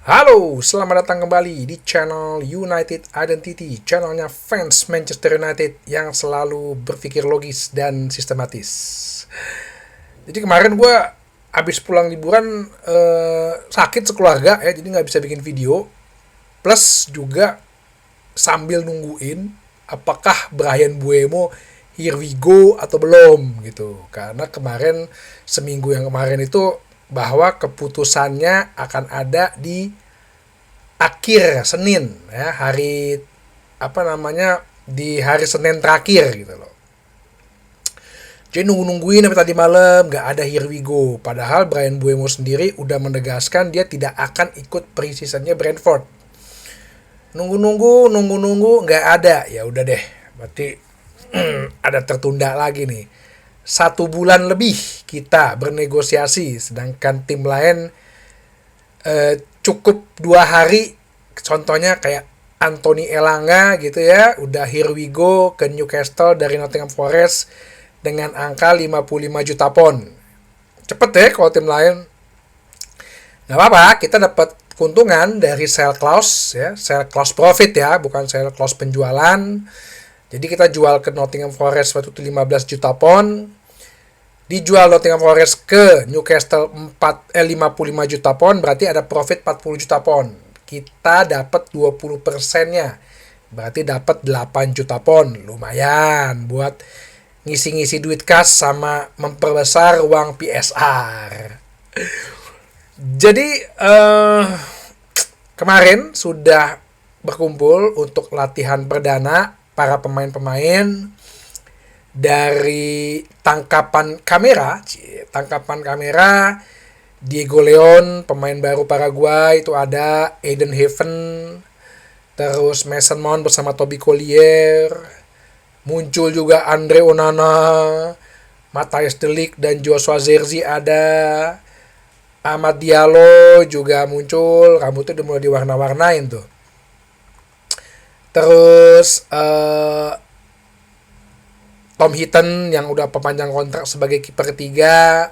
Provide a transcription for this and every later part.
Halo, selamat datang kembali di channel United Identity, channelnya fans Manchester United yang selalu berpikir logis dan sistematis. Jadi kemarin gue abis pulang liburan sakit sekeluarga ya, jadi nggak bisa bikin video. Plus juga sambil nungguin apakah Brian Buemo here we go atau belum gitu. Karena kemarin seminggu yang kemarin itu bahwa keputusannya akan ada di akhir Senin ya, hari di hari Senin terakhir gitu loh. Jadi nungguin sampai tadi malam nggak ada here we go. Padahal Brian Buemo sendiri udah menegaskan dia tidak akan ikut pre-seasonnya Brentford. Nunggu nggak ada. Ya udah deh. Berarti ada tertunda lagi nih. 1 bulan lebih kita bernegosiasi, sedangkan tim lain cukup 2 hari. Contohnya kayak Anthony Elanga gitu ya, udah here we go ke Newcastle dari Nottingham Forest dengan angka 55 juta pound. Cepet ya kalau tim lain. Nggak apa-apa, kita dapat keuntungan dari sell clause ya, sell clause profit ya, bukan sell clause penjualan. Jadi kita jual ke Nottingham Forest waktu itu 15 juta pound. Dijual Nottingham Forest ke Newcastle 55 juta pound, berarti ada profit 40 juta pound. Kita dapat 20%-nya. Berarti dapat 8 juta pound. Lumayan buat ngisi-ngisi duit kas sama memperbesar uang PSR. Jadi kemarin sudah berkumpul untuk latihan perdana para pemain-pemain dari tangkapan kamera Diego Leon, pemain baru Paraguay itu ada, Aiden Heaven, terus Mason Mount bersama Toby Collier, muncul juga Andre Onana, Matthias De Ligt dan Joshua Zirkzee ada, Amad Diallo juga muncul, rambutnya udah mulai diwarna-warnain tuh. Terus Tom Heaton yang udah perpanjang kontrak sebagai kiper ketiga,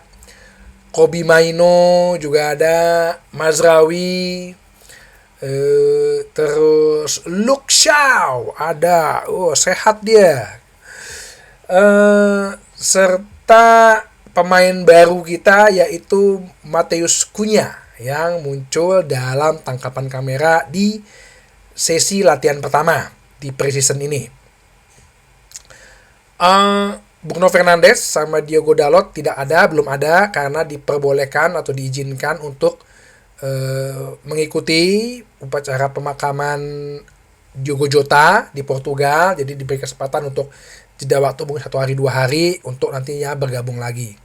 Kobbie Mainoo juga ada, Mazraoui, terus Luke Shaw ada, sehat dia, serta pemain baru kita yaitu Matheus Cunha yang muncul dalam tangkapan kamera di sesi latihan pertama di preseason ini. Bruno Fernandes sama Diogo Dalot belum ada karena diperbolehkan atau diizinkan untuk mengikuti upacara pemakaman Diogo Jota di Portugal. Jadi diberi kesempatan untuk jeda waktu mungkin 1 hari 2 hari untuk nantinya bergabung lagi.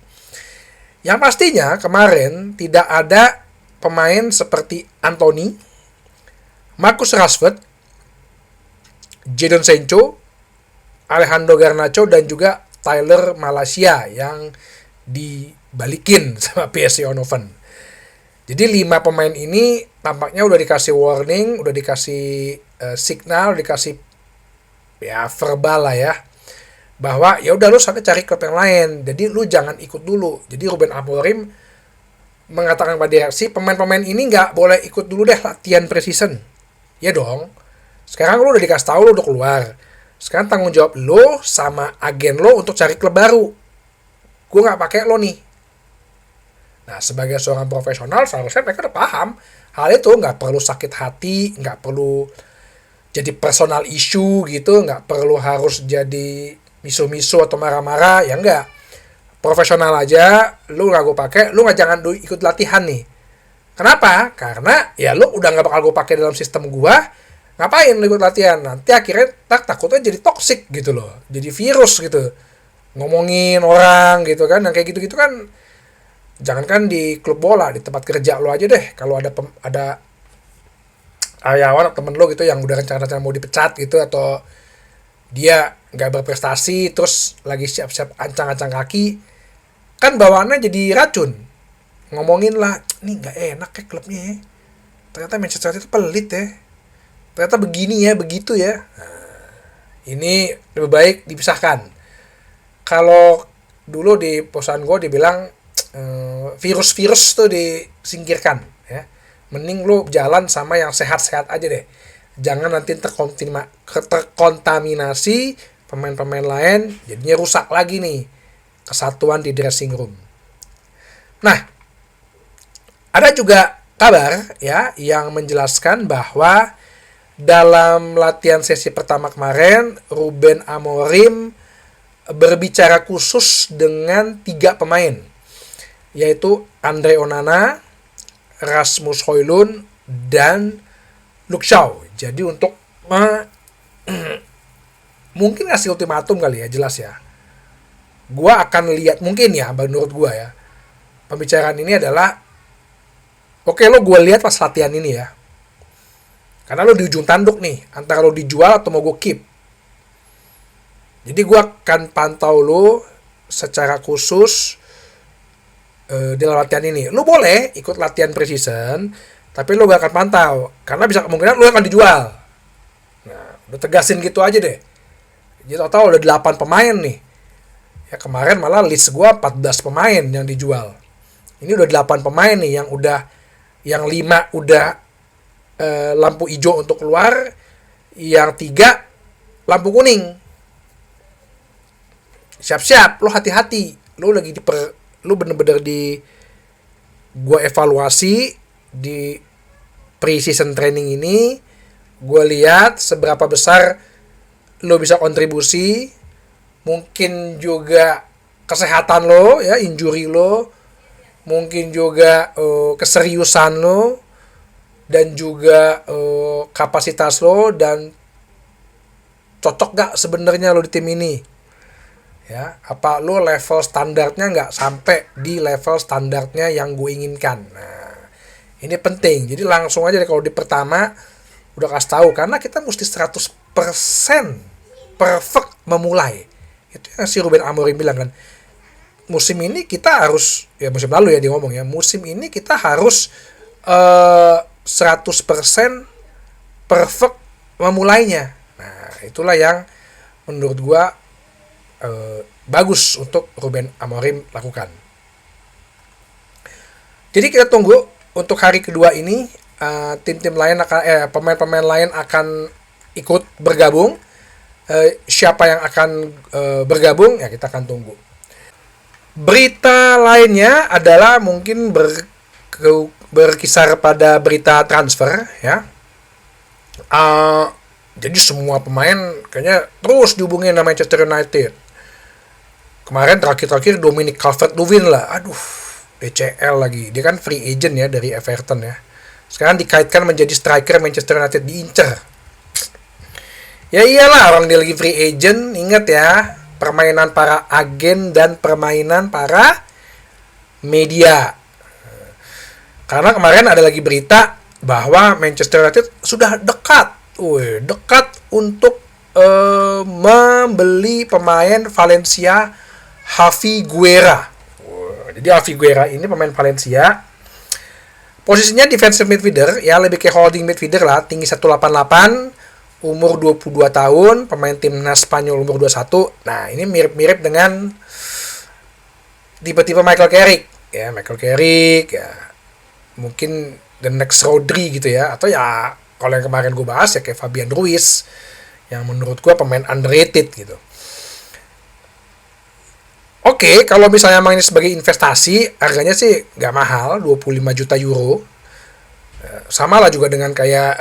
Yang pastinya kemarin tidak ada pemain seperti Anthony, Marcus Rashford, Jadon Sancho, Alejandro Garnacho dan juga Tyler Malacia yang dibalikin sama PSV Eindhoven. Jadi 5 pemain ini tampaknya udah dikasih warning, udah dikasih signal, udah dikasih ya verbal lah ya, bahwa ya udah lu sana cari klub yang lain. Jadi lu jangan ikut dulu. Jadi Ruben Amorim mengatakan pada direksi, pemain-pemain ini nggak boleh ikut dulu deh latihan preseason. Ya dong. Sekarang lu udah dikasih tahu, lu udah keluar. Sekarang tanggung jawab lo sama agen lo untuk cari klub baru. Gue gak pakai lo nih. Nah, sebagai seorang profesional seharusnya mereka udah paham hal itu. Gak perlu sakit hati, gak perlu jadi personal issue gitu, gak perlu harus jadi misu-misu atau marah-marah. Ya enggak. Profesional aja, lo gak gue pakai, lo gak jangan ikut latihan nih. Kenapa? Karena ya lo udah gak bakal gue pakai dalam sistem gue. Ngapain ikut latihan? Nanti akhirnya takutnya jadi toksik gitu loh. Jadi virus gitu. Ngomongin orang gitu kan. Yang kayak gitu-gitu kan, jangankan di klub bola, di tempat kerja lo aja deh. Kalau ada karyawan atau temen lo gitu yang udah rencana-rencana mau dipecat gitu, atau dia nggak berprestasi terus lagi siap-siap ancang-ancang kaki, kan bawaannya jadi racun. Ngomongin lah, nih nggak enak ya klubnya ya. Ternyata Manchester United itu pelit ya. Ternyata begini ya, begitu ya. Nah, ini lebih baik dipisahkan. Kalau dulu di perusahaan gue dibilang virus-virus tuh disingkirkan ya. Mending lu jalan sama yang sehat-sehat aja deh. Jangan nanti terkontaminasi pemain-pemain lain, jadinya rusak lagi nih kesatuan di dressing room. Nah, ada juga kabar ya yang menjelaskan bahwa dalam latihan sesi pertama kemarin, Ruben Amorim berbicara khusus dengan 3 pemain, yaitu Andre Onana, Rasmus Højlund, dan Luke Shaw. Jadi untuk mungkin ngasih ultimatum kali ya, jelas ya. Gua akan lihat, mungkin ya, menurut gua ya, pembicaraan ini adalah, oke, lo gue lihat pas latihan ini ya. Karena lo di ujung tanduk nih, antara lo dijual atau mau gue keep. Jadi gue akan pantau lo secara khusus dalam latihan ini. Lo boleh ikut latihan preseason, tapi lo gak akan pantau. Karena bisa kemungkinan lo akan dijual. Nah, udah tegasin gitu aja deh. Jadi total udah 8 pemain nih. Ya kemarin malah list gue 14 pemain yang dijual. Ini udah 8 pemain nih yang 5 udah lampu hijau untuk keluar, yang 3 lampu kuning. Siap-siap, lo hati-hati. Lo bener-bener gua evaluasi di pre-season training ini. Gua lihat seberapa besar lo bisa kontribusi. Mungkin juga kesehatan lo, ya, injury lo. Mungkin juga keseriusan lo. Dan juga kapasitas lo. Dan cocok gak sebenarnya lo di tim ini. Ya, apa lo level standarnya nggak sampai di level standarnya yang gue inginkan. Nah, ini penting. Jadi langsung aja deh kalau di pertama udah kasih tahu, karena kita mesti 100% perfect memulai. Itu yang si Ruben Amorim bilang kan. Musim ini kita harus, ya musim lalu ya dia ngomong ya, musim ini kita harus 100% perfect memulainya. Nah, itulah yang menurut gue bagus untuk Ruben Amorim lakukan. Jadi kita tunggu untuk hari kedua ini, tim-tim lain akan pemain-pemain lain akan ikut bergabung. Siapa yang akan bergabung ya kita akan tunggu. Berita lainnya adalah mungkin berkisar pada berita transfer ya. Jadi semua pemain kayaknya terus dihubungin sama Manchester United. Kemarin terakhir Dominic Calvert-Lewin lah. Aduh, DCL lagi. Dia kan free agent ya dari Everton ya. Sekarang dikaitkan menjadi striker Manchester United, diincer. Ya iyalah, orang dia lagi free agent. Ingat ya, permainan para agen dan permainan para media. Karena kemarin ada lagi berita bahwa Manchester United sudah dekat untuk membeli pemain Valencia, Javi Guerra. Jadi Javi Guerra ini pemain Valencia. Posisinya defensive midfielder, ya lebih kayak holding midfielder lah, tinggi 188, umur 22 tahun, pemain timnas Spanyol umur 21. Nah, ini mirip-mirip dengan tipe-tipe Michael Carrick. Ya, Michael Carrick, ya mungkin the next Rodri gitu ya. Atau ya, kalau yang kemarin gue bahas ya kayak Fabian Ruiz, yang menurut gue pemain underrated gitu. Oke, kalau misalnya emang ini sebagai investasi, harganya sih nggak mahal, 25 juta euro. Sama lah juga dengan kayak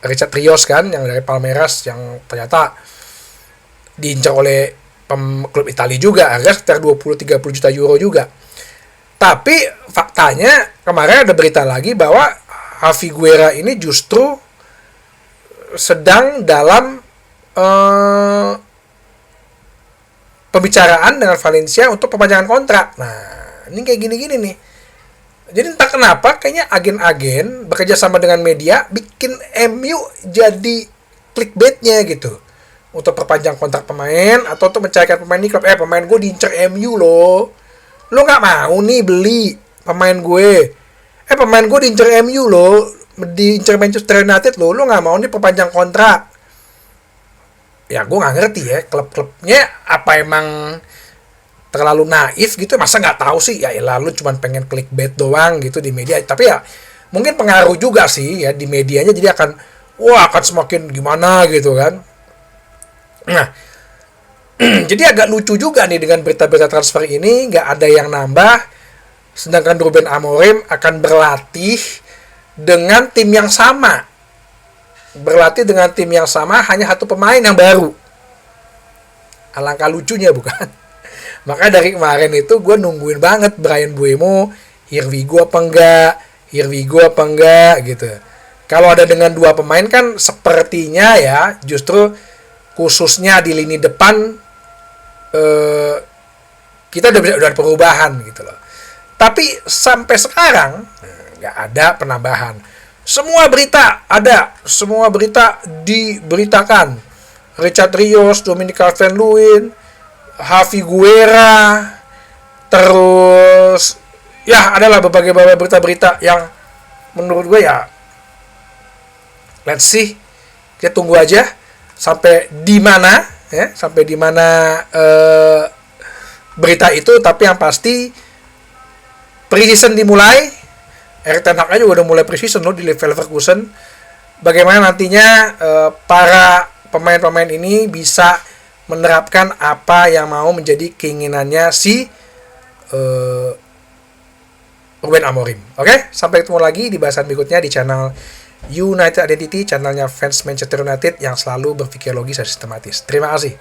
Richard Rios kan, yang dari Palmeiras, yang ternyata diincar oleh klub Italia juga, harga sekitar 20-30 juta euro juga. Tapi faktanya, kemarin ada berita lagi bahwa Javi Guerra ini justru sedang dalam pembicaraan dengan Valencia untuk perpanjangan kontrak. Nah, ini kayak gini-gini nih. Jadi entah kenapa kayaknya agen-agen bekerja sama dengan media bikin MU jadi clickbaitnya gitu. Untuk perpanjang kontrak pemain atau untuk mencarikan pemain di klub. Pemain gue diincer MU loh. Lo gak mau nih beli pemain gue. Pemain gue diincer MU loh. Diincer Manchester United loh. Lo gak mau nih perpanjang kontrak. Ya gue nggak ngerti ya, klub-klubnya apa emang terlalu naif gitu, masa nggak tahu sih, ya lalu cuma pengen clickbait doang gitu di media. Tapi ya mungkin pengaruh juga sih ya di medianya, jadi akan semakin gimana gitu kan. Nah, jadi agak lucu juga nih dengan berita-berita transfer ini, nggak ada yang nambah, sedangkan Ruben Amorim akan berlatih dengan tim yang sama. Berlatih dengan tim yang sama, hanya satu pemain yang baru. Alangkah lucunya bukan? Maka dari kemarin itu gue nungguin banget Bryan Mbeumo, here we go apa enggak gitu. Kalau ada dengan dua pemain kan sepertinya ya justru khususnya di lini depan kita udah ada perubahan gitu loh. Tapi sampai sekarang nggak ada penambahan. Semua berita diberitakan. Richard Rios, Dominic Calvert-Lewin, Javi Guerra, terus ya adalah berbagai berita-berita yang menurut gue ya let's see, kita tunggu aja sampai di mana berita itu. Tapi yang pasti pre-season dimulai, Erik ten Hag aja udah mulai pre-season loh di Leverkusen. Bagaimana nantinya para pemain-pemain ini bisa menerapkan apa yang mau menjadi keinginannya si Ruben Amorim. Oke, sampai ketemu lagi di bahasan berikutnya di channel United Identity, channelnya fans Manchester United yang selalu berpikir logis dan sistematis. Terima kasih.